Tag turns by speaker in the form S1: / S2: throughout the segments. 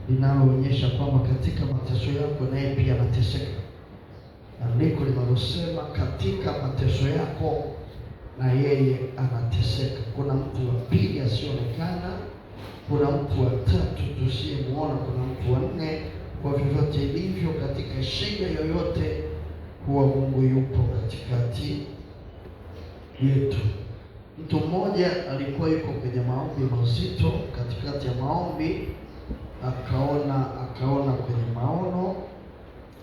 S1: linaloonyesha kwamba katika mateso yako naye pia anateseka. Andiko linalosema katika mateso yako na yeye anateseka. Kuna mtu wa pili asionekana, kuna mtu wa tatu tusiyemuona, kuna mtu wa nne. Kwa vyovyote ilivyo, katika shida yoyote, huwa Mungu yupo katikati yetu. Mtu mmoja alikuwa yuko kwenye maombi mazito. Katikati ya maombi akaona kwenye maono,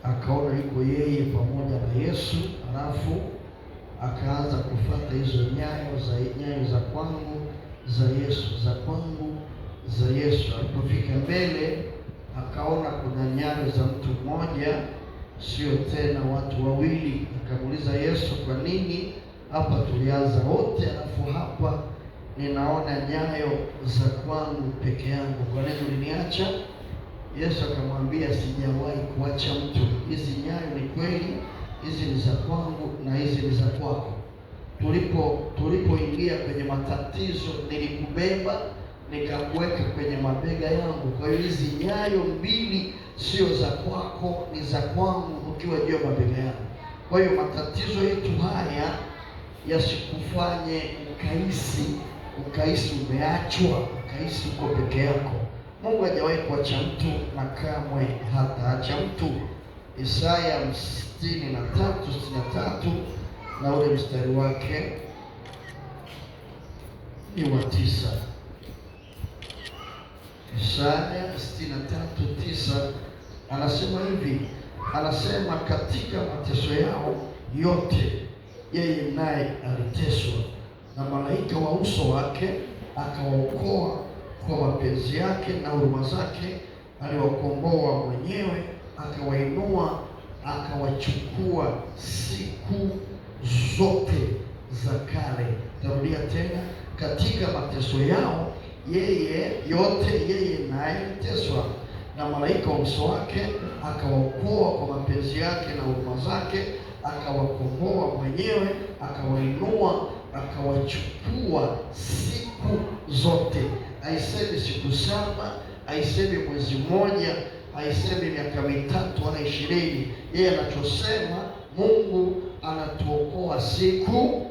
S1: akaona yuko yeye pamoja na Yesu, halafu akaanza kufuata hizo nyayo za kwangu za Yesu, za kwangu za Yesu. Alipofika mbele, akaona kuna nyayo za mtu mmoja, sio tena watu wawili. Akamuuliza Yesu, kwa nini hapa tulianza wote, alafu hapa ninaona nyayo za kwangu peke yangu? Kwa nini uliniacha? Yesu akamwambia, sijawahi kuacha mtu. Hizi nyayo ni kweli, hizi ni za kwangu na hizi ni za kwako. Tulipoingia kwenye matatizo, nilikubeba nikakuweka kwenye mabega yangu. Kwa hiyo hizi nyayo mbili sio za kwako, ni za kwangu ukiwa juu ya mabega yangu. Kwa hiyo matatizo yetu haya yasikufanye ukahisi umeachwa, ukahisi uko peke yako. Mungu hajawahi kuacha mtu na kamwe hataacha mtu. Isaya 63 na ule mstari wake ni wa 9. Isaya 63:9 anasema hivi, anasema katika mateso yao yote yeye naye aliteswa, na malaika wa uso wake akawaokoa. Kwa mapenzi yake na huruma zake aliwakomboa mwenyewe, akawainua, akawachukua siku zote za kale. Tarudia tena, katika mateso yao yeye naye aliteswa, na malaika wa uso wake akawaokoa. Kwa mapenzi yake na huruma zake akawakomboa mwenyewe, akawainua, akawachukua siku zote. Haisemi siku 7, haisemi mwezi mmoja, haisemi miaka 3 wala 20. Yeye anachosema, Mungu anatuokoa siku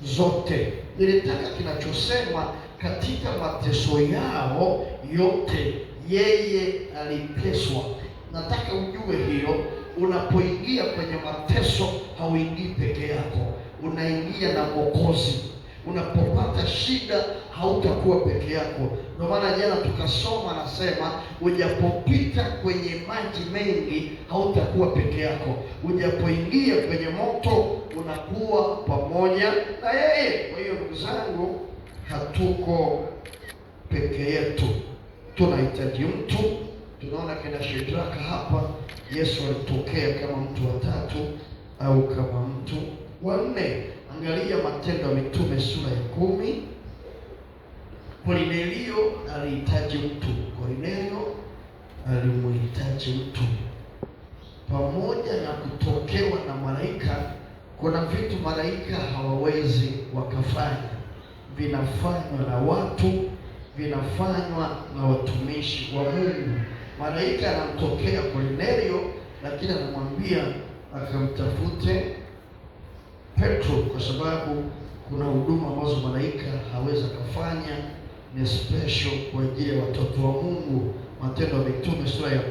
S1: zote. Nilitaka kinachosema katika mateso yao yote yeye aliteswa. Nataka ujue hilo. Unapoingia kwenye mateso, hauingii peke yako, unaingia na Mwokozi. Unapopata shida, hautakuwa peke yako. Ndio maana jana tukasoma, nasema ujapopita kwenye maji mengi, hautakuwa peke yako. Ujapoingia kwenye moto, unakuwa pamoja na yeye. Kwa hiyo ndugu zangu, hatuko peke yetu, tunahitaji mtu. Tunaona kina Shadraka hapa, Yesu alitokea kama mtu wa 3 au kama mtu wa 4. Angalia Matendo ya Mitume sura ya 10. Kornelio alihitaji mtu. Kornelio alimhitaji mtu. Pamoja na kutokewa na malaika, kuna vitu malaika hawawezi wakafanya, vinafanywa na watu, vinafanywa na watumishi wa Mungu. Malaika anamtokea Kornelio, lakini anamwambia akamtafute Petro, kwa sababu kuna huduma ambazo malaika hawezi kufanya, ni special kwa ajili ya watoto wa Mungu. Matendo ya Mitume sura ya 10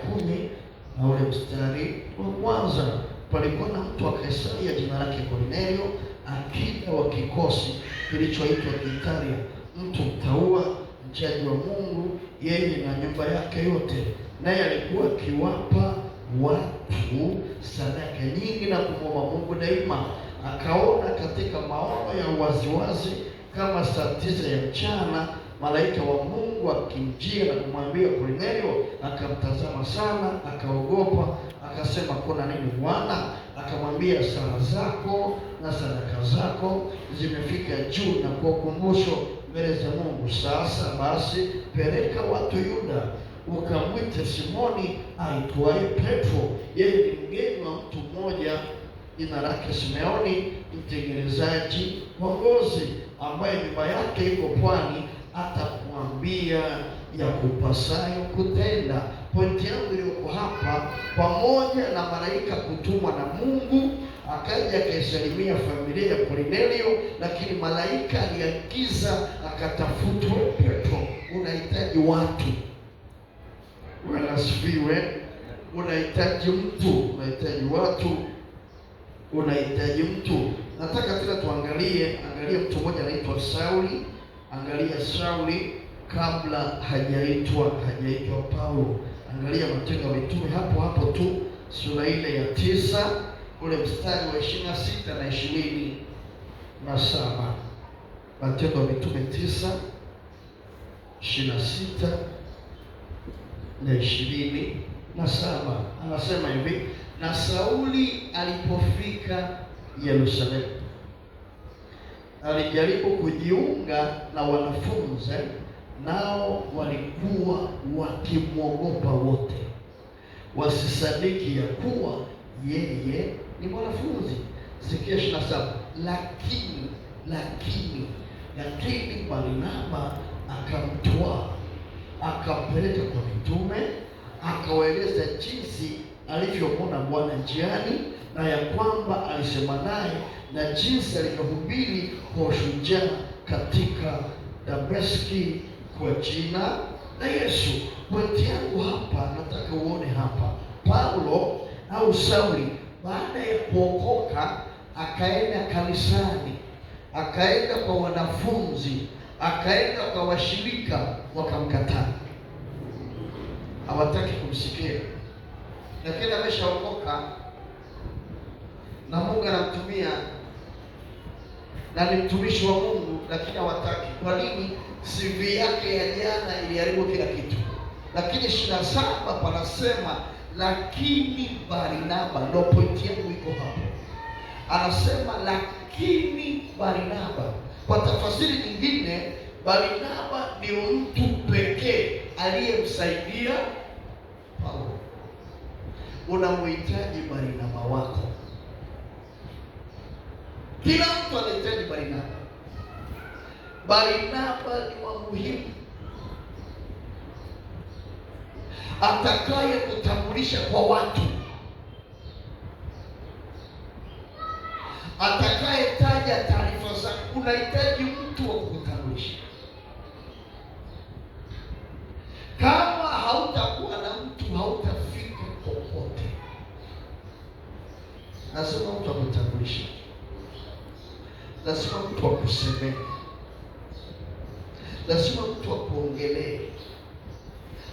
S1: na ule mstari wa kwanza. Palikuwa na mtu wa Kaisaria jina lake Kornelio, akida wa kikosi kilichoitwa Italia, mtu mtaua, mchaji wa Mungu, yeye na nyumba yake yote. Naye alikuwa akiwapa watu sadaka nyingi na kumwomba Mungu daima. Akaona katika maono ya waziwazi kama saa 9 ya mchana, malaika wa Mungu akimjia na kumwambia Kornelio. Akamtazama sana, akaogopa, akasema, kuna nini Bwana? Akamwambia, sala zako na sadaka zako zimefika juu na kwa ukumbusho mbele za Mungu. Sasa basi, peleka watu Yuda, ukamwite Simoni aitwaye Petro. Yeye ni mgeni wa mtu mmoja jina lake Simeoni, mtengenezaji wa ngozi, ambaye nyumba yake iko pwani. Atakuambia ya kupasayo kutenda. Pointi yangu iliyoko hapa, pamoja na malaika kutumwa na Mungu akaja akaisalimia familia ya Kornelio, lakini malaika aliagiza akatafutwe Petro. Unahitaji watu. Wanasifiwe. Unahitaji mtu, unahitaji watu, unahitaji mtu. Nataka tena tuangalia mtu mmoja anaitwa Sauli. Angalia Sauli kabla hajaitwa Paulo. Angalia Matendo ya Mitume hapo tu sura ile ya 9 ule mstari wa 26 na 27. Matendo ya Mitume 9:26 na 27. Anasema hivi: na Sauli alipofika Yerusalemu, alijaribu kujiunga na wanafunzi, nao walikuwa wakimwogopa wote, wasisadiki ya kuwa yeye ni mwanafunzi. Sikia 27. Lakini Barnaba akamtwaa, akampeleka kwa mitume, akawaeleza jinsi alivyomwona Bwana njiani, na ya kwamba alisema naye, na jinsi alivyohubiri kwa ushujaa katika Dameski kwa jina la Yesu. Pointi yangu hapa, nataka uone hapa, Paulo au Sauli baada ya kuokoka akaenda kanisani, akaenda kwa wanafunzi, akaenda kwa washirika, wakamkataa, hawataki kumsikia. Lakini ameshaokoka na Mungu anamtumia na ni mtumishi wa Mungu, lakini hawataki. Kwa nini? CV yake ya jana iliharibu kila kitu. Lakini 27 panasema lakini Barnaba, ndio pointi yangu iko hapo. Anasema lakini Barnaba. Kwa tafsiri nyingine, Barnaba ndio mtu pekee aliyemsaidia Paulo. Unamhitaji Barnaba wako. Kila mtu anahitaji Barnaba. Barnaba ni wa muhimu, atakaye kutambulisha kwa watu, atakaye taja taarifa zako. Unahitaji mtu wa kukutambulisha. Kama hautakuwa na mtu, hautafika popote. Lazima mtu akutambulisha, lazima mtu akusemee, lazima mtu akuongelee.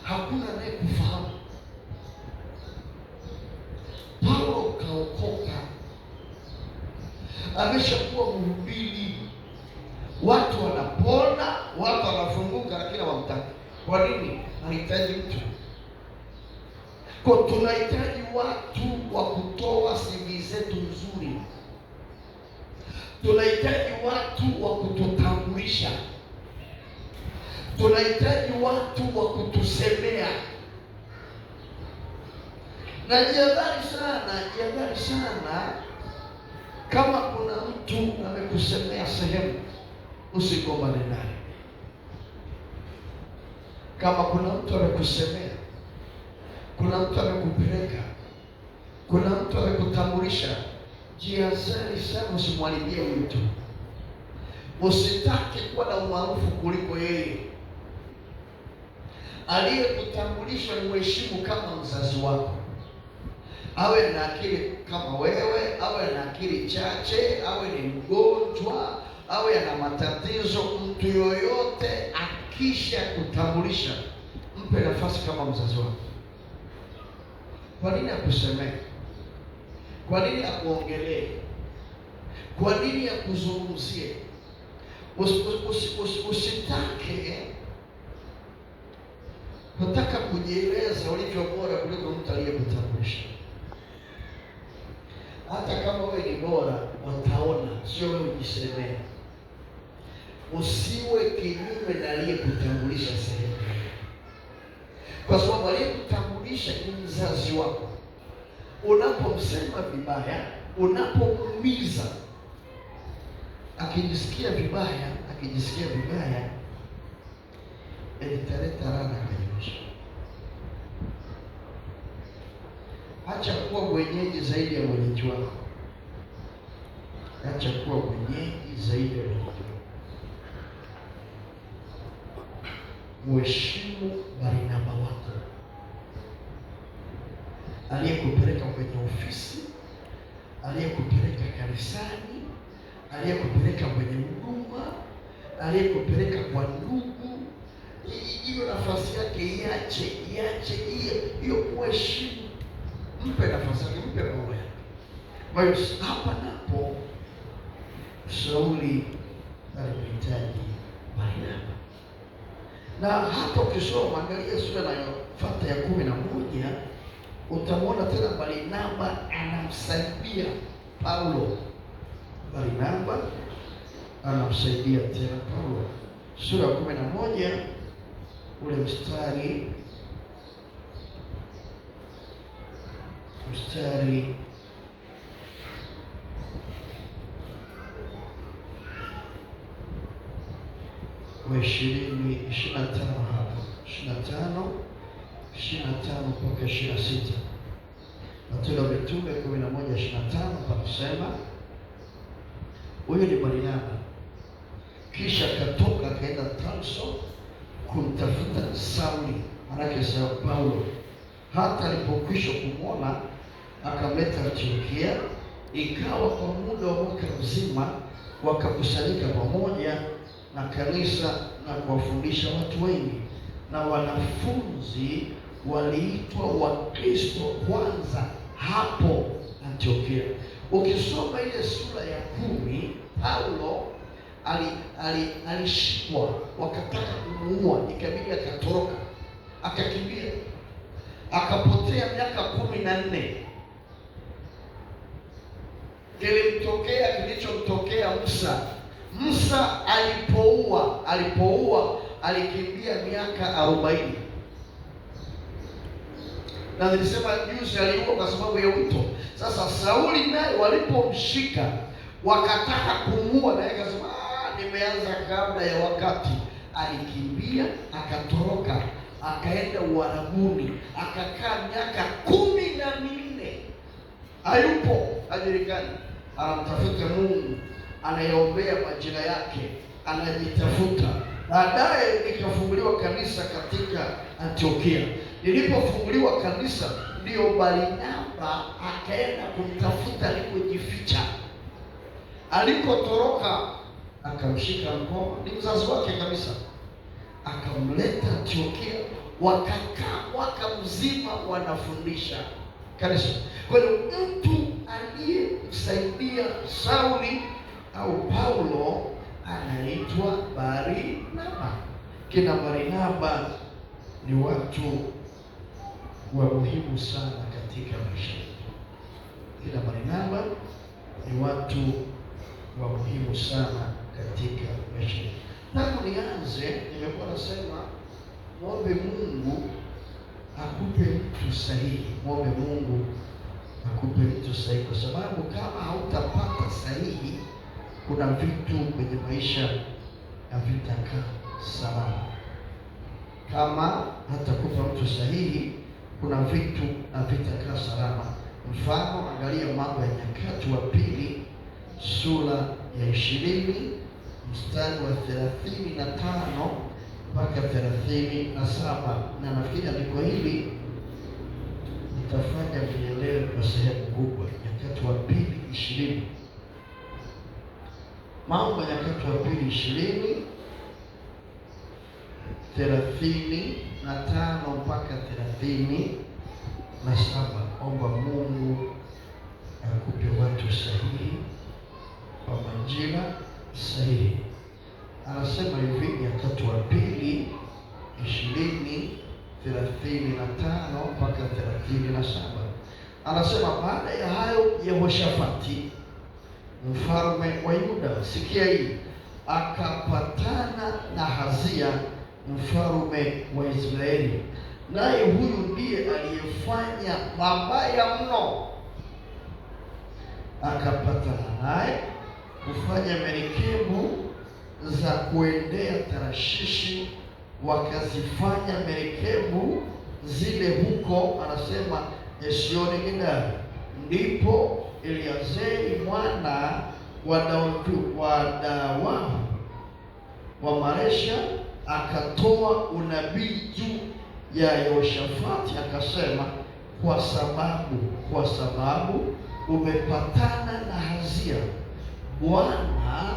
S1: Hakuna naye kufahamu. Paulo kaokoka, ameshakuwa mhubiri, watu wanapona, watu wanafunguka, lakini hawamtaki. Kwa nini? Anahitaji mtu. Kwa tunahitaji watu wa kutoa CV zetu nzuri. Tunahitaji watu wa kututambulisha. Tunahitaji watu wa kutusemea. Na jihadhari sana kama kuna mtu amekusemea sehemu, usigombane naye. Kama kuna mtu amekusemea, kuna mtu amekupeleka, kuna mtu amekutambulisha, jihadhari sana, usimwharibie huyu mtu. Usitake kuwa na umaarufu kuliko yeye. Aliyekutambulisha mheshimu kama mzazi wako. Awe na akili kama wewe, awe na akili chache, awe ni mgonjwa, awe ana matatizo, mtu yoyote akisha kutambulisha, mpe nafasi kama mzazi wako. Kwa nini akusemee? Kwa nini akuongelee? Kwa nini akuzungumzie? Usitake nataka kujieleza ulivyo bora kuliko mtu aliyekutambulisha. Hata kama wewe ni bora, wataona, sio wewe ujisemee. Usiwe kinyume na aliyekutambulisha sehemu, kwa sababu aliyekutambulisha ni mzazi wako. Unapomsema vibaya, unapomuumiza, akijisikia vibaya, ilitaleta laana kwenye maisha. Acha kuwa mwenyeji zaidi ya mwenyeji wako. Acha kuwa mwenyeji zaidi ya mwenyeji wako. Mheshimu Barnaba wako aliyekupeleka kwenye ofisi, aliyekupeleka kanisani, aliyekupeleka kwenye huduma, aliyekupeleka kwa ndugu. Hiyo nafasi yake iache hiyo kuheshimu. Mpe nafasi yake, mpe roho yake. Kwa hiyo hapa napo Sauli alihitaji Barnaba. Na hata ukisoma angalia sura inayofuata ya 11, utamwona tena Barnaba anamsaidia Paulo. Barnaba anamsaidia tena Paulo. Sura ya 11 ule mstari wa 25 hapo, 25 mpaka 26. Matendo ya Mitume 11:25 panasema huyo ni Barnaba. Kisha akatoka akaenda Tarso kumtafuta Sauli, manake Paulo. Hata alipokwisha kumwona akamleta Antiokia. Ikawa kwa muda wa mwaka mzima wakakusanyika pamoja na kanisa na kuwafundisha watu wengi, na wanafunzi waliitwa Wakristo kwanza hapo Antiokia. Ukisoma ile sura ya 10, Paulo alishikwa, wakataka kumuua, ikabidi akatoroka, akakimbia, akapotea miaka 14. Kilichomtokea Musa alipoua alikimbia miaka 40. Na nilisema juzi aliua kwa sababu ya wito. Sasa Sauli naye walipomshika wakataka kumuua, na yeye akasema nimeanza kabla ya wakati. Alikimbia, akatoroka, akaenda Uarabuni, akakaa miaka 14. Hayupo, hajulikani. Anamtafuta Mungu, anayeombea majina yake, anajitafuta. Baadaye likafunguliwa kanisa katika Antiokia. Lilipofunguliwa kanisa, ndio Barnaba akaenda kumtafuta alikojificha. Alikotoroka akamshika mkono, ni mzazi wake kabisa, akamleta Antiokia. Wakakaa mwaka mzima wanafundisha kanisa. Kwa hiyo mtu aliyemsaidia Sauli au Paulo anaitwa Barnaba. Kina Barnaba ni watu wa muhimu sana katika maisha yetu. Kina Barnaba ni watu wa muhimu sana katika maisha yetu. Tangu nianze nimekuwa nasema muombe Mungu akupe mtu sahihi. Muombe Mungu akupe mtu sahihi, kwa sababu kama hautapata sahihi, kuna vitu kwenye maisha havitakaa salama. Kama hatakupa mtu sahihi, kuna vitu havitakaa salama. Mfano, angalia Mambo ya Nyakati wa Pili sura ya 20 mstari wa 35 mpaka 37. Na nafikiri andiko hili nitafanya nielewe kwa sehemu kubwa. Nyakati wa Pili 20, Mambo ya Nyakati wa Pili 20 35 mpaka 37. Omba Mungu akupe watu sahihi kwa majira sahihi. Anasema hivi, Nyakati wa Pili 20:35 mpaka 37. Anasema baada ya hayo Yehoshafati mfalme wa Yuda, sikia hii, akapatana na Hazia mfalme wa Israeli, naye huyu ndiye aliyefanya mabaya mno. Akapatana naye kufanya merikebu za kuendea Tarshishi wakazifanya merikebu zile huko, anasema Esioni Gedari. Ndipo Eliazeri mwana wa Dawahu wa Maresha akatoa unabii juu ya Yehoshafati akasema, kwa sababu umepatana na Hazia, Bwana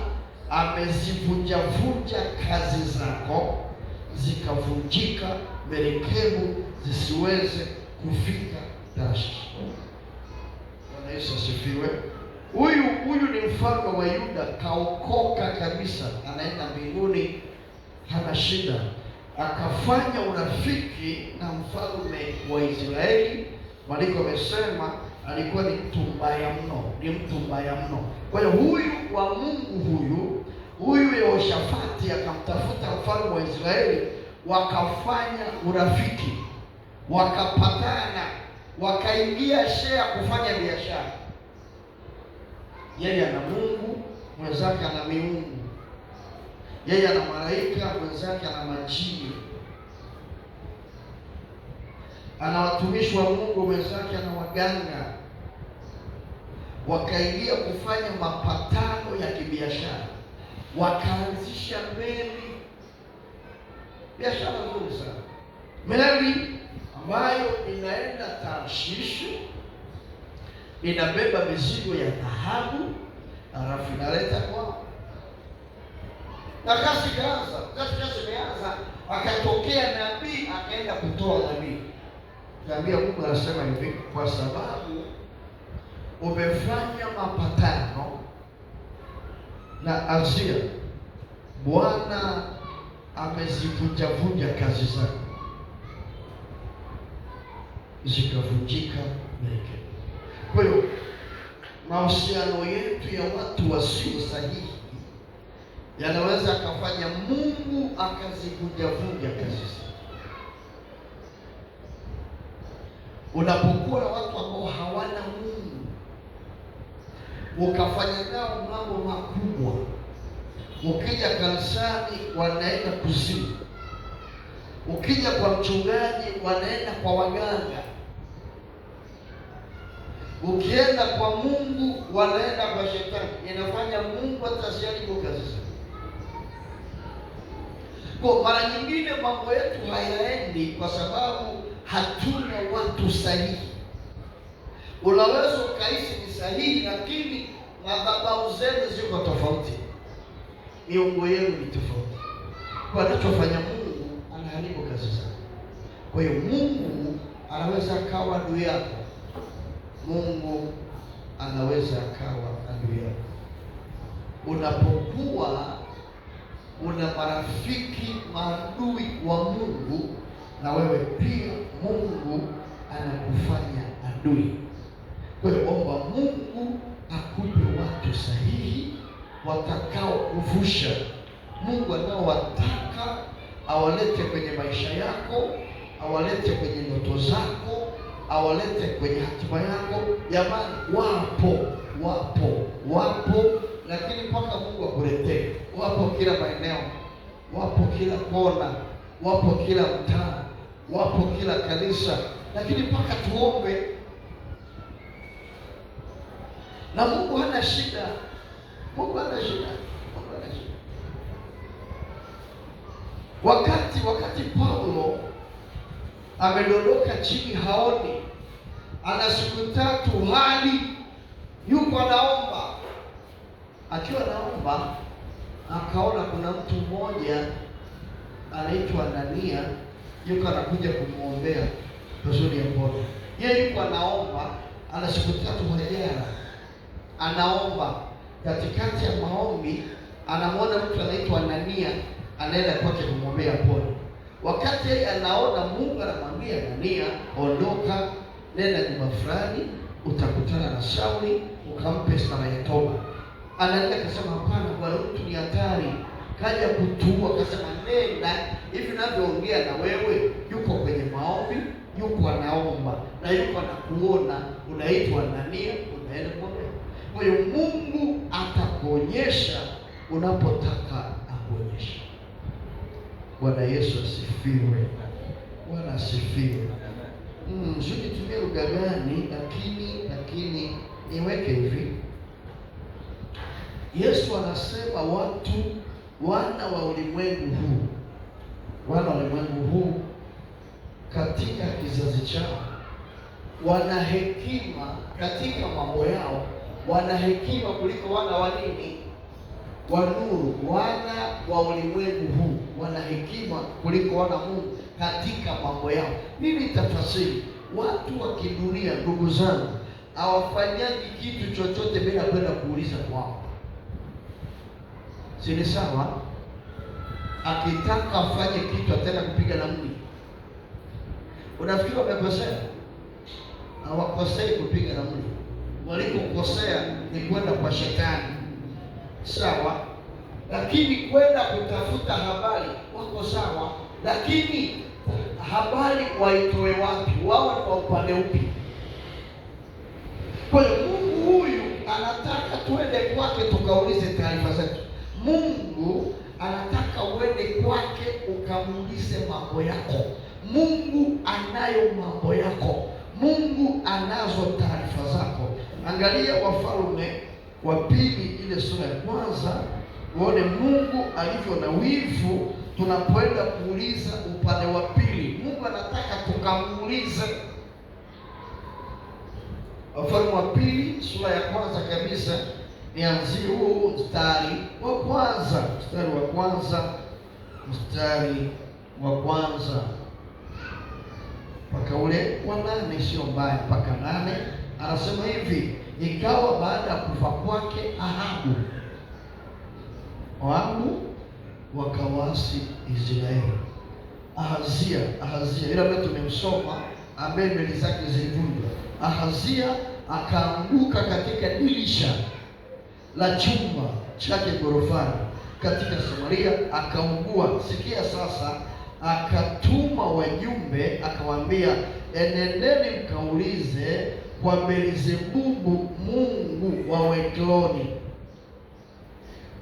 S1: amezivunjavunja kazi zako, zikavunjika merikebu zisiweze kufika Tarshishi. Bwana Yesu asifiwe. Huyu ni mfalme wa Yuda, kaokoka kabisa, anaenda mbinguni, hana shida. Akafanya urafiki na mfalme wa Israeli. Maandiko amesema alikuwa ni mtu mbaya mno, Kwa hiyo huyu wa Mungu huyu Yehoshafati akamtafuta mfalme wa Israeli, wakafanya urafiki, wakapatana, wakaingia share kufanya biashara. Yeye ana Mungu, mwenzake ana miungu. Yeye ana malaika, mwenzake ana majini. Ana watumishi wa Mungu, mwenzake ana waganga. Wakaingia kufanya mapatano ya kibiashara, wakaanzisha meli, biashara nzuri sana, meli ambayo inaenda Tarshishi, inabeba mizigo ya dhahabu, halafu inaleta kwao. Na kazi imeanza, akatokea nabii, akaenda kutoa nabii. Nabii Mungu anasema hivi, kwa sababu umefanya mapatano na Hazia, Bwana amezivunjavunja kazi zako, zikavunjika merikebu. Kwa hiyo mahusiano yetu ya watu wasio sahihi yanaweza akafanya Mungu akazivunjavunja kazi zako. Unapokuwa na watu ambao hawana Mungu, ukafanya nao mambo makubwa, ukija kanisani wanaenda kuzimu, ukija kwa mchungaji wanaenda kwa waganga, ukienda kwa Mungu wanaenda kwa shetani, inafanya Mungu atasharibu kazi zake. Kwa mara nyingine mambo yetu hayaendi kwa sababu hatuna watu sahihi. Unaweza ukaishi ni sahihi, lakini madhabahu zenu ziko tofauti, miungu yenu ni tofauti. Kwa anachofanya Mungu, anaharibu kazi zake. Kwa hiyo Mungu anaweza akawa adui yako, Mungu anaweza akawa adui yako. Unapokuwa una marafiki maadui wa Mungu, na wewe pia Mungu anakufanya adui. Kwa hiyo omba Mungu akupe watu sahihi watakao kuvusha. Mungu anaowataka awalete kwenye maisha yako, awalete kwenye ndoto zako, awalete kwenye hatima yako. Jamani, wapo, lakini mpaka Mungu akuletee. Wapo kila maeneo, wapo kila kona, wapo kila mtaa, wapo kila kanisa, lakini mpaka tuombe. Na Mungu hana shida. Wakati Paulo amedondoka chini, haoni, ana siku 3 hali yuko anaomba. Akiwa naomba, akaona kuna mtu mmoja anaitwa Anania yuko anakuja kumwombea kusudi ya pole. Yeye yuko anaomba, ana siku 3 hajala, anaomba. Katikati ya maombi anamwona mtu anaitwa Anania anaenda kwake kumwombea pole. Wakati yeye anaona, Mungu anamwambia Anania, ondoka, nenda nyumba fulani, utakutana na Sauli, ukampe sala ya toba. Anania akasema, hapana Bwana, mtu ni hatari, kaja kutuua. Akasema, nenda. Hivi ninavyoongea na wewe, yuko kwenye maombi, yuko anaomba, na yuko anakuona, unaitwa Anania, unaenda kumwombea. Kwa hiyo Mungu atakuonyesha unapotaka akuonyesha. Bwana Yesu asifiwe. Bwana asifiwe. Sio nitumie lugha gani, lakini niweke hivi. Yesu anasema wana wa ulimwengu huu katika kizazi chao wana hekima katika mambo yao, wana hekima kuliko wana wa nini? Wa nuru. Wana wa ulimwengu huu wana hekima kuliko wana Mungu katika mambo yao. Mimi tafasiri, watu wa kidunia, ndugu zangu, hawafanyaji kitu chochote bila kwenda kuuliza kwao. Si ni sawa? Akitaka afanye kitu ataenda kupiga na mimi. Unafikiri wamekosea? Hawakosei kupiga na mimi. Walikokosea ni kwenda kwa shetani. Sawa? Lakini kwenda kutafuta habari wako sawa, lakini habari waitoe wapi? Wao ni wa upande upi? Kwa hiyo Mungu huyu anataka tuende kwake tukaulize taarifa zetu. Mungu anataka uende kwake ukamuulize mambo yako. Mungu anayo mambo yako. Mungu anazo taarifa zako. Angalia Wafalme wa pili ile sura ya kwanza, uone Mungu alivyo na wivu tunapoenda kuuliza upande wa pili. Mungu anataka tukamuulize. Wafalme wa pili sura ya kwanza kabisa, nianzie huo mstari wa kwanza. Mstari wa kwanza mpaka ule wa 8, sio mbaya, mpaka 8. Anasema hivi: ikawa baada ya kufa kwake Ahabu, Moabu wakawasi Israeli. Ahazia ila leo tumemsoma ambaye mbele zake zilivunjwa. Ahazia akaanguka katika dirisha la chumba chake gorofani katika Samaria, akaugua. Sikia sasa, akatuma wajumbe akawaambia, enendeni mkaulize kwa Beelzebubu mungu wa Waekroni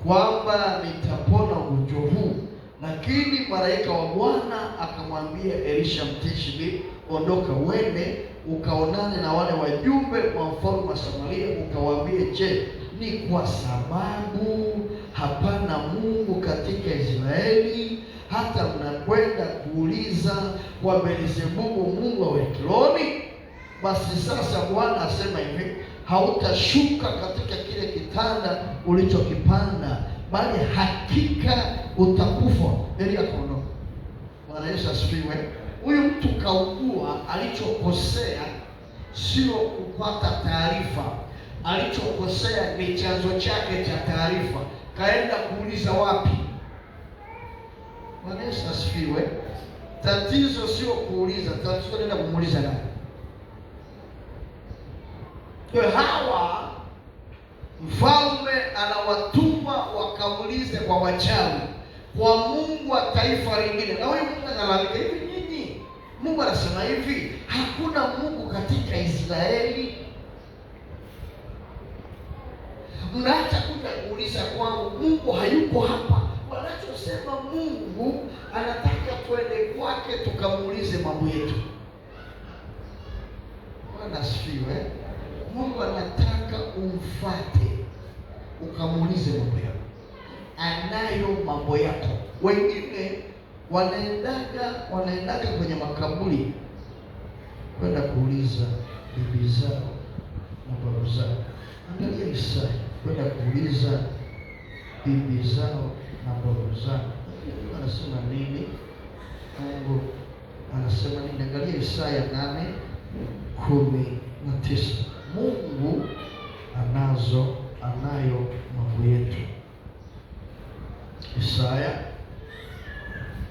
S1: kwamba nitapona ugonjwa huu. Lakini malaika wa Bwana akamwambia Elisha Mtishbi, ondoka uende ukaonane na wale wajumbe wa mfalme wa Samaria, ukawaambie, je, ni kwa sababu hapana Mungu katika Israeli hata mnakwenda kuuliza kwa Beelzebubu mungu wa Waekroni? Basi sasa Bwana asema hivi, hautashuka katika kile kitanda ulichokipanda, bali hakika utakufa. Elia akaondoka. Bwana Yesu asifiwe. Huyu mtu kaugua, alichokosea sio kupata taarifa. Alichokosea ni chanzo chake cha taarifa. Kaenda kuuliza wapi? Bwana Yesu asifiwe. Tatizo sio kuuliza, tatizo nenda kumuuliza nani? Kwa hawa mfalme anawatuma wakaulize kwa wachawi, kwa mungu wa taifa lingine. Na huyu Mungu analalamika hivi, nyinyi, Mungu anasema hivi, hakuna Mungu katika Israeli, mnaacha kuja kuuliza kwangu, Mungu hayuko hapa. Wanachosema Mungu anataka tuende kwake tukamuulize mambo yetu. Bwana asifiwe. Mungu anataka umfuate ukamuulize mambo yako. Anayo mambo yako. Wengine wanaendaga kwenye makaburi kwenda kuuliza bibi zao na babu zao. Angalia Isaya, kwenda kuuliza bibi zao na babu zao. Mungu anasema nini? Mungu anasema nini? Angalia Isaya 8:19. Mungu anayo mambo yetu. Isaya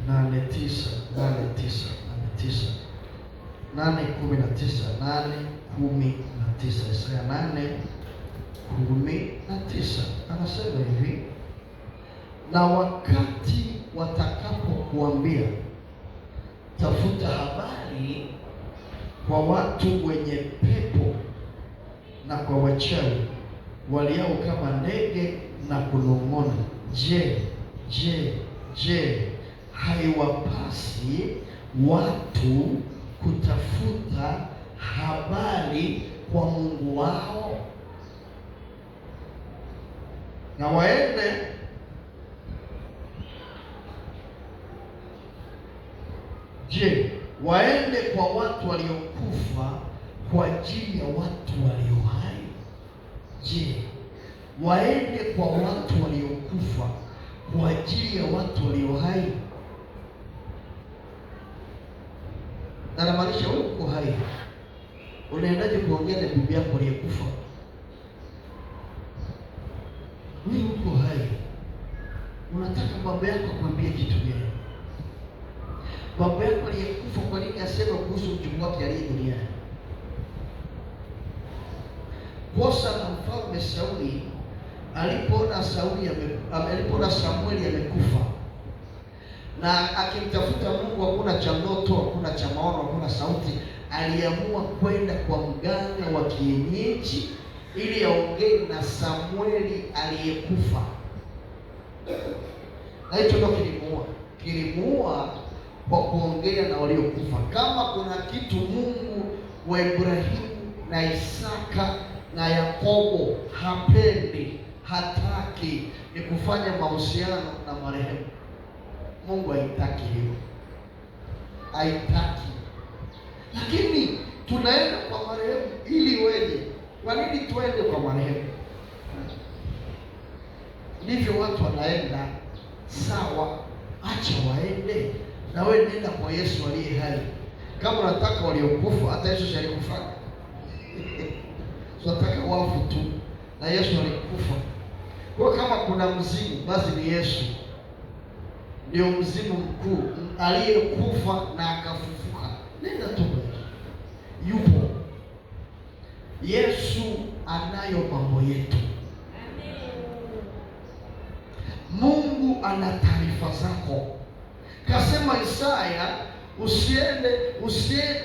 S1: 8:19. Isaya 8:19 anasema hivi, na wakati watakapokuambia tafuta habari kwa watu wenye pepo na kwa wachawi waliao kama ndege na kunong'ona, je, haiwapasi watu kutafuta habari kwa Mungu wao na waende waende kwa watu waliokufa kwa ajili ya watu walio hai? Waende kwa watu waliokufa kwa ajili ya watu walio hai? Na namaanisha wewe uko hai, unaendaje kuongea na bibi yako aliyekufa? Wewe uko hai, unataka baba yako akwambie kitu gani? Baba yako aliyekufa, kwa nini asema kuhusu mjukuu wake aliye duniani? Kosa la mfalme Sauli alipoona Samueli amekufa na akimtafuta Mungu, hakuna cha ndoto, hakuna cha maono, hakuna sauti, aliamua kwenda kwa mganga wa kienyeji ili aongee na Samueli aliyekufa. Na hicho ndio kilimuua kwa kuongea na waliokufa. Kama kuna kitu Mungu wa Ibrahimu na Isaka na Yakobo hapendi, hataki, ni kufanya mahusiano na marehemu. Mungu haitaki hiyo, haitaki. Lakini tunaenda kwa marehemu ili weje. Kwa nini tuende kwa marehemu? Ndivyo watu wanaenda. Sawa, acha waende, na wewe nenda kwa Yesu aliye hai. Kama unataka waliokufa, hata Yesu alikufa. Tunataka wafu tu, na Yesu alikufa. Kwa kama kuna mzimu, basi ni Yesu ndio mzimu mkuu aliyekufa na akafufuka. Nenda tu, yupo Yesu, anayo mambo yetu. Mungu ana taarifa zako. Kasema Isaya,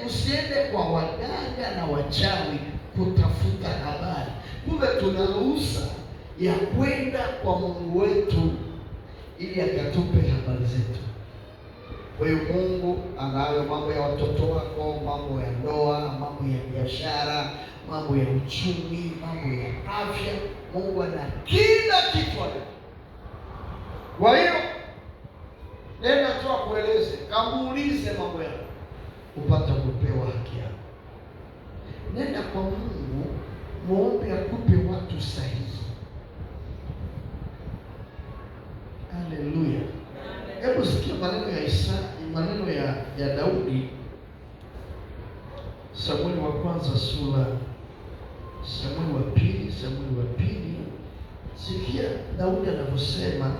S1: usiende kwa waganga na wachawi kutafuta habari. Kumbe tuna ruhusa ya kwenda kwa Mungu wetu ili akatupe habari zetu. Kwa hiyo Mungu anayo mambo ya watoto wako, mambo ya ndoa, mambo ya biashara, mambo ya uchumi, mambo ya afya. Mungu ana kila kitu. Kwa hiyo nenda tu akueleze, kamuulize mambo yako, upata kupewa haki yako. Nenda kwa Mungu, muombe akupe watu sahihi. Haleluya. Hebu sikia maneno ya maneno ya Daudi. Samueli wa kwanza Samueli wa pili. Sikia Daudi anavyosema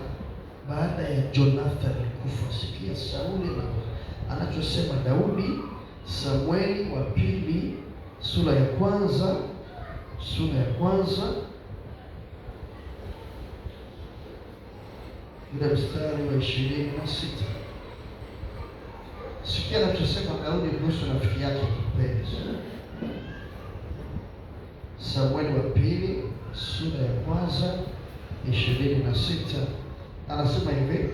S1: baada ya Jonathan kufa. Sikia Sauli anachosema Daudi. Samueli wa pili sura ya kwanza ule mstari wa 26. Sikia anachosema Daudi kuhusu rafiki yake kipenzi. Samueli wa pili sura ya kwanza 26 anasema hivi: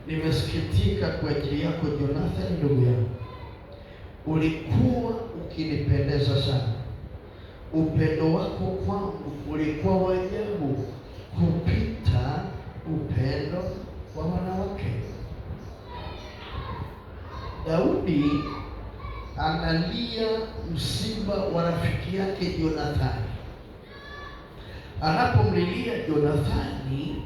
S1: nimesikitika kwa ajili yako Jonathan ndugu yangu, ulikuwa ukinipendeza sana. Upendo wako kwangu ulikuwa wa ajabu kupita upendo wa wanawake. Daudi analia msiba wa rafiki yake Jonathani. Anapomlilia Jonathani,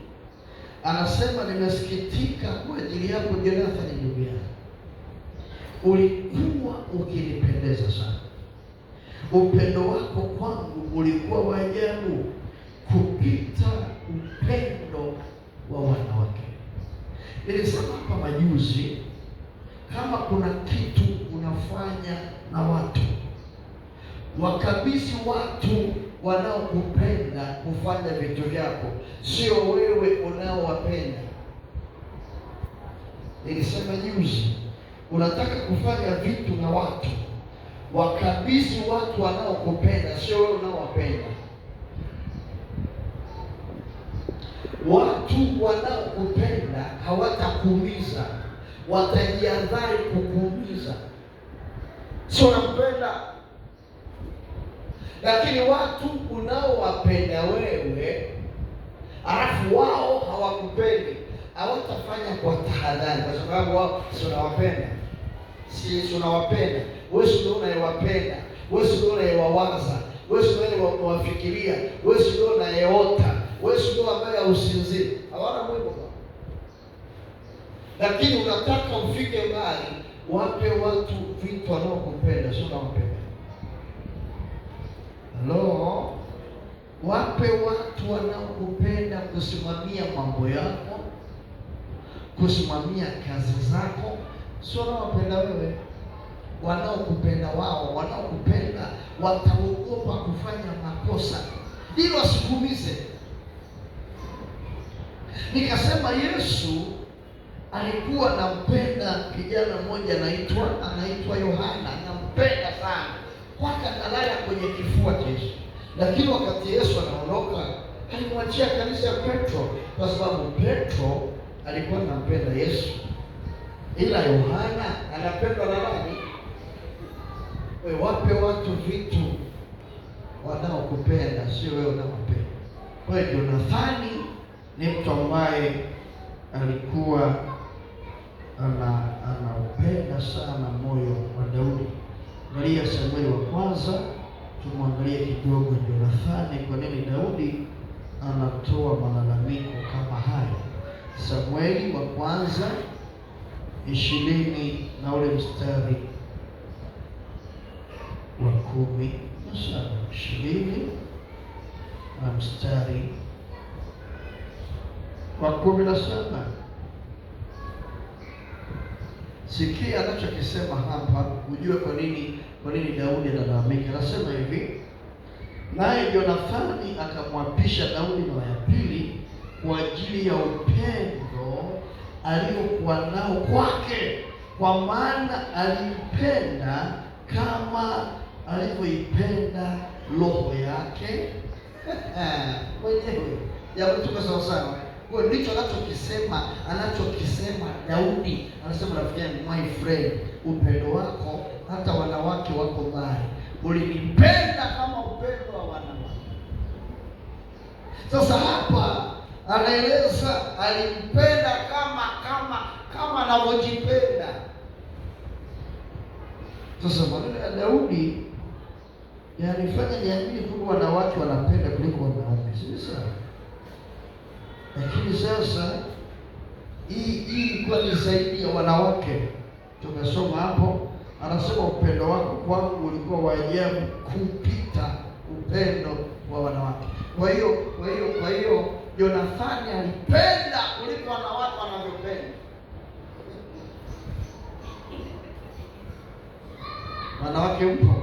S1: anasema nimesikitika kwa ajili yako Jonathani ndugu yangu, ulikuwa ukinipendeza sana. Upendo wako kwangu ulikuwa wa ajabu kupita upendo wa wanawake. Nilisema hapa majuzi, kama kuna kitu unafanya na watu, wakabidhi watu wanaokupenda kufanya vitu vyako, sio wewe unaowapenda. Nilisema juzi, unataka kufanya vitu na watu, wakabidhi watu wanaokupenda, sio wewe unaowapenda. Watu wanaokupenda wanaokupenda hawatakuumiza, watajiadhari kukuumiza. Sio unampenda, lakini watu unaowapenda wewe alafu wao hawakupendi, hawatafanya kwa tahadhari, kwa sababu wao sio unawapenda. Si unawapenda wewe, sio unayewapenda wewe, sio unayewawaza wewe, sio unayewafikiria wewe, sio unayeota wewe, sio ambaye usinzii. Hawana Mungu. Lakini unataka ufike mbali, wape watu vitu wanaokupenda, sio unawapenda. Hello, wape watu wanaokupenda kusimamia mambo yako, kusimamia kazi zako, sio wanaopenda wewe. Wanaokupenda wao, wanaokupenda wataogopa kufanya makosa ili wasikuumize. Nikasema Yesu alikuwa anampenda kijana mmoja anaitwa Yohana, anampenda sana mpaka analala kwenye kifua cha Yesu. Lakini wakati Yesu anaondoka, alimwachia kanisa ya Petro, kwa sababu Petro alikuwa anampenda Yesu, ila Yohana anapendwa na nani? Wewe wape watu vitu wanaokupenda, sio wewe unaowapenda. Kwa hiyo Jonathani ni mtu ambaye alikuwa anaupenda sana moyo wa Daudi. Angalia Samueli wa kwanza, tumwangalie kidogo Jonathani, kwa nini Daudi anatoa malalamiko kama haya. Samueli wa kwanza 20 na ule mstari wa 17, 20 na mstari wa 17. Sikia anachokisema hapa, ujue kwa nini Daudi analalamika. Anasema hivi: naye Jonathani akamwapisha Daudi mara ya pili kwa ajili ya upendo aliokuwa nao kwake, kwa maana alimpenda kama alivyoipenda roho yake mwenyewe. Jambo tuko sawa sawa. Kwa ndicho anachokisema Daudi. Anasema, rafiki yangu, my friend, upendo wako hata wanawake wako mbali, ulinipenda kama upendo wa wanawake. Sasa hapa anaeleza alimpenda kama anavyojipenda. Sasa maneno ya Daudi yanifanya niamini kwamba wanawake wanapenda kuliko wanaume, si sawa? Lakini sasa hii ilikuwa ni zaidi ya wanawake. Tumesoma hapo, anasema upendo wako kwangu ulikuwa wa ajabu kupita upendo wa wanawake. Kwa hiyo Jonathani alipenda kuliko wanawake wanavyopenda. Wanawake mpo?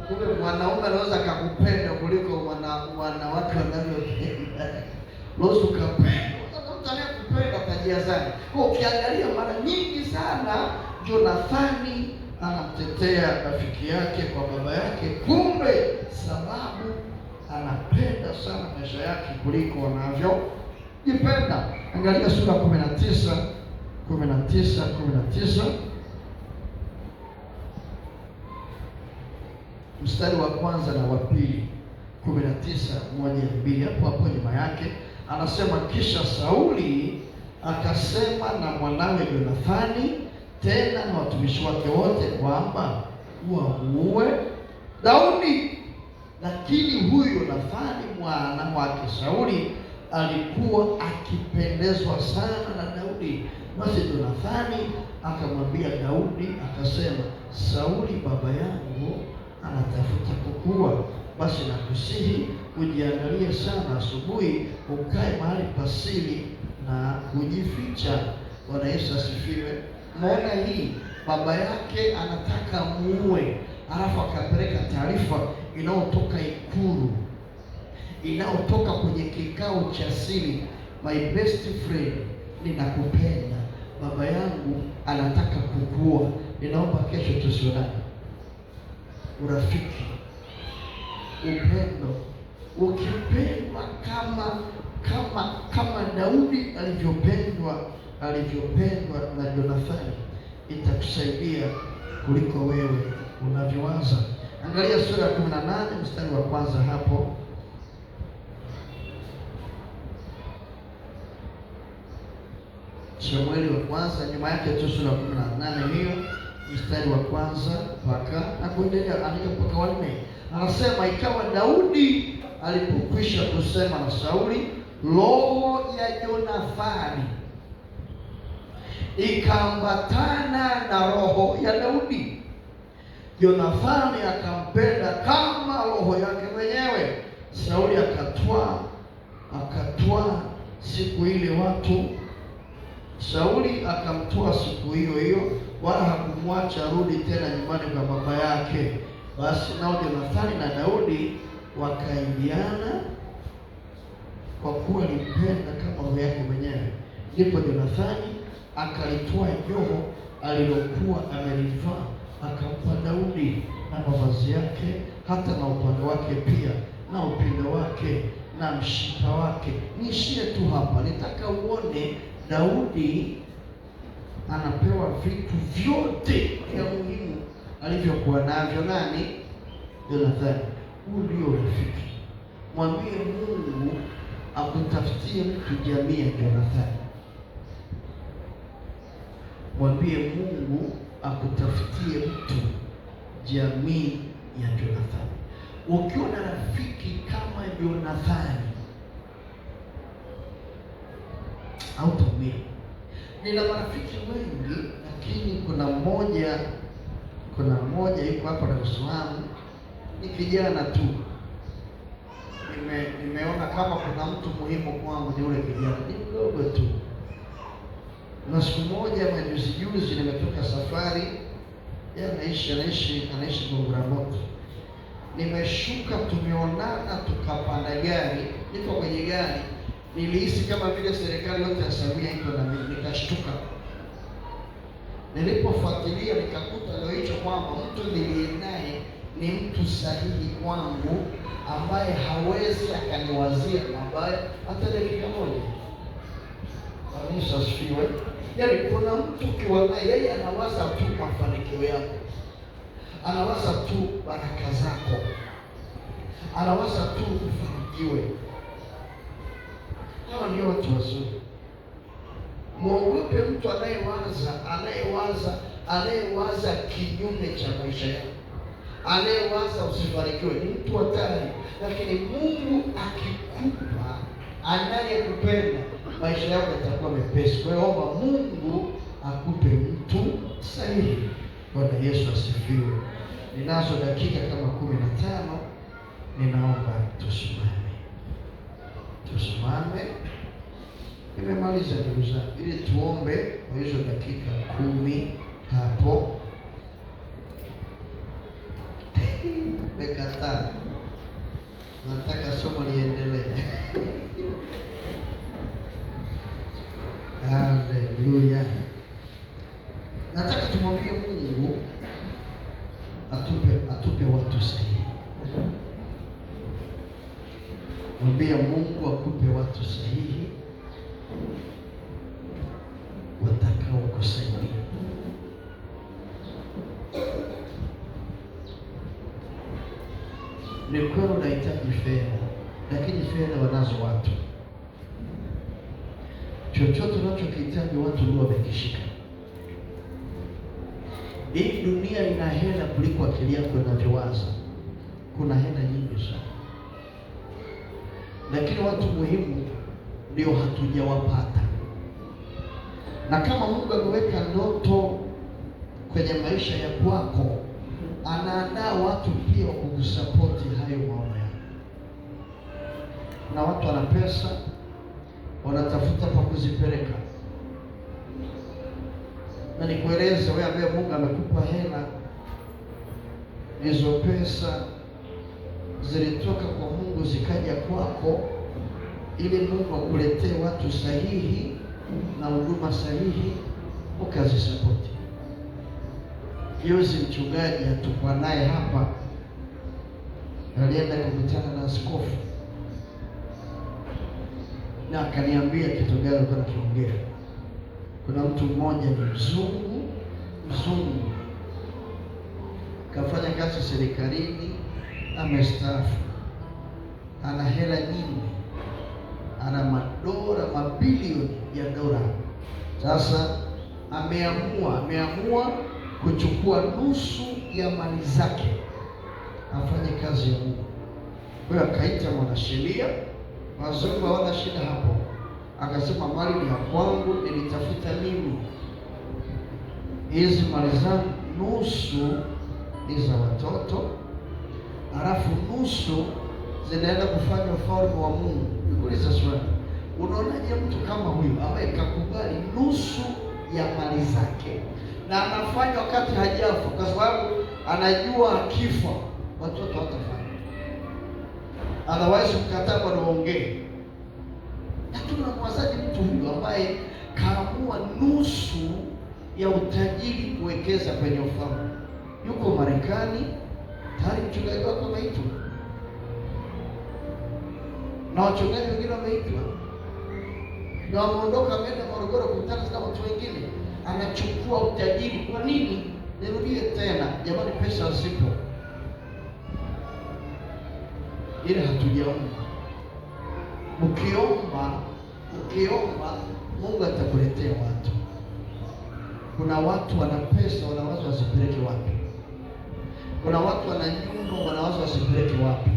S1: Kumbe mwanaume anaweza akakupenda kuliko wanawake wanavyopenda. Losu ukapenda, mtu anayekupenda kajiazani. Kwa ukiangalia mara nyingi sana Jonathani anamtetea rafiki yake kwa baba yake, kumbe sababu anapenda sana maisha yake kuliko wanavyojipenda. Angalia sura 19 mstari wa kwanza na wa pili. 19:1-2, hapo nyuma yake anasema, kisha Sauli akasema na mwanawe Jonathani tena na watumishi wake wote kwamba wamuue Daudi. Lakini huyu Jonathani mwana wake Sauli alikuwa akipendezwa sana na Daudi. Basi Jonathani akamwambia Daudi akasema, Sauli baba yangu anatafuta kukuua. Basi nakusihi ujiangalie sana asubuhi, ukae mahali pasiri na kujificha. Bwana Yesu asifiwe. Maana hii baba yake anataka muue, alafu akapeleka taarifa inayotoka ikulu, inayotoka kwenye kikao cha siri, my best friend, ninakupenda, baba yangu anataka kukuua, ninaomba kesho tusionane. Urafiki, upendo, ukipendwa kama Daudi alivyopendwa na Jonathani, itakusaidia kuliko wewe unavyoanza. Angalia sura ya 18 mstari wa kwanza hapo. Samueli wa kwanza, nyuma yake tu sura ya 18 hiyo mstari wa kwanza mpaka na kuendelea, andika mpaka 4. Anasema, ikawa Daudi alipokwisha kusema na Sauli, roho ya Jonathani ikaambatana na roho ya Daudi. Jonathani akampenda kama roho yake mwenyewe. Sauli akatwaa siku ile watu. Sauli akamtoa siku hiyo hiyo, wala hakumwacha rudi tena nyumbani kwa baba yake. Basi nao Jonathani na Daudi wakaingiana, kwa kuwa alimpenda kama roho yake mwenyewe. Ndipo Jonathani akalitoa joho alilokuwa amelivaa, akampa Daudi na mavazi yake, hata na upanga wake pia, na upinde wake na mshipa wake. Niishie tu hapa, nitaka uone Daudi anapewa vitu vyote vya muhimu alivyokuwa navyo nani? Jonathani. Huu ndio rafiki. Mwambie Mungu akutafutie mtu jamii ya Jonathani. Mwambie Mungu akutafutie mtu jamii ya Jonathani. Ukiwa na rafiki kama Jonathani hautaumia. Nina marafiki wengi, lakini kuna mmoja yuko hapa Dar es Salaam, ni kijana tu. Nimeona kama kuna mtu muhimu kwangu ni yule kijana, ni mdogo tu. Na siku moja majuzi nimetoka safari, yeye anaishi Gongoramoto. Nimeshuka, tumeonana, tukapanda gari, niko kwenye gari, nilihisi kama vile serikali yote ya Samia iko na mimi, nikashtuka. Nilipofuatilia nikakuta leo hicho kwamba mtu niliye naye ni mtu sahihi kwangu, ambaye hawezi akaniwazia mabaya hata dakika moja. Kanisa asifiwe. Yaani kuna mtu ukiwa naye, yeye anawaza tu mafanikio yako, anawaza tu baraka zako, anawaza tu ufanikiwe. Hawa ndio watu wazuri. Mwogope mtu anayewaza kinyume cha maisha yako, anayewaza usifanikiwe. Ni mtu hatari. Lakini Mungu akikupa anayekupenda, maisha yako yatakuwa mepesi. Kwa hiyo omba Mungu akupe mtu sahihi. Bwana Yesu asifiwe. Ninazo dakika kama 15, ninaomba tusimame. Nimemaliza ndugu zangu, ili tuombe kwa hizo dakika 10 hapo. Nimekataa. Nataka somo liendelee. Haleluya. Nataka tumwambie Mungu atupe watu sahihi. Mwambie Mungu akupe watu sahihi watakao kusaidia. Ni kweli unahitaji fedha, lakini fedha wanazo watu. Chochote unachokihitaji watu ndio wamekishika. Hii dunia ina hela kuliko akili yako inavyowaza. Kuna hela nyingi sana, lakini watu muhimu ndio hatujawapata. Na kama Mungu ameweka ndoto kwenye maisha ya kwako, anaandaa watu pia kukusapoti hayo maono yako. Na watu wana pesa, wanatafuta pa kuzipeleka. Na nikueleze wewe ambaye Mungu amekupa hela, hizo pesa zilitoka kwa Mungu zikaja kwako, ili Mungu akuletee watu sahihi na huduma sahihi ukazisapoti. Juzi mchungaji hatukuwa naye hapa, alienda kukutana na askofu. na akaniambia kitu gani alikuwa anakiongea. Kuna mtu mmoja ni mzungu, kafanya kazi serikalini, amestaafu, ana hela nyingi, ana madola, mabilioni ya dola. Sasa ameamua kuchukua nusu ya mali zake afanye kazi ya Mungu. Kwa hiyo akaita mwanasheria, wazungu hawana shida hapo. Akasema mali ni ya kwangu, nilitafuta mimi. Hizi mali zangu nusu ni za watoto, halafu nusu zinaenda kufanya ufalme wa Mungu. Nikuuliza swali, unaonaje mtu kama huyu ambaye kakubali nusu ya mali zake na anafanya wakati hajafa, kwa sababu anajua akifa watoto hatafanya, otherwise mkataba na ongee. Lakini unamwazaje mtu huyu ambaye kaamua nusu ya utajiri kuwekeza kwenye ufalme? Yuko Marekani, tayari mchungaji wako ameitwa na wachungaji wengine wameitwa na wameondoka, ameenda Morogoro kukutana na watu wengine, anachukua utajiri. Kwa nini? Nirudie tena jamani, pesa zipo, ile hatujaomba. Ukiomba Mungu atakuletea watu. Kuna watu wana pesa, wanawaza wasipeleke wapi. Kuna watu wana nyumba, wanawaza wasipeleke wapi.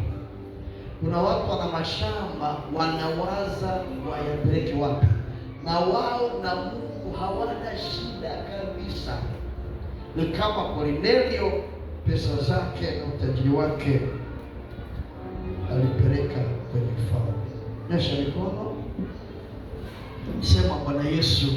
S1: Kuna watu wana mashamba, wanawaza wayapeleke wapi. Na wao na Mungu hawana shida kabisa. Ni kama Kornelio, pesa zake na utajiri wake alipeleka kwenye ufalme. Nyosha mikono, sema Bwana Yesu,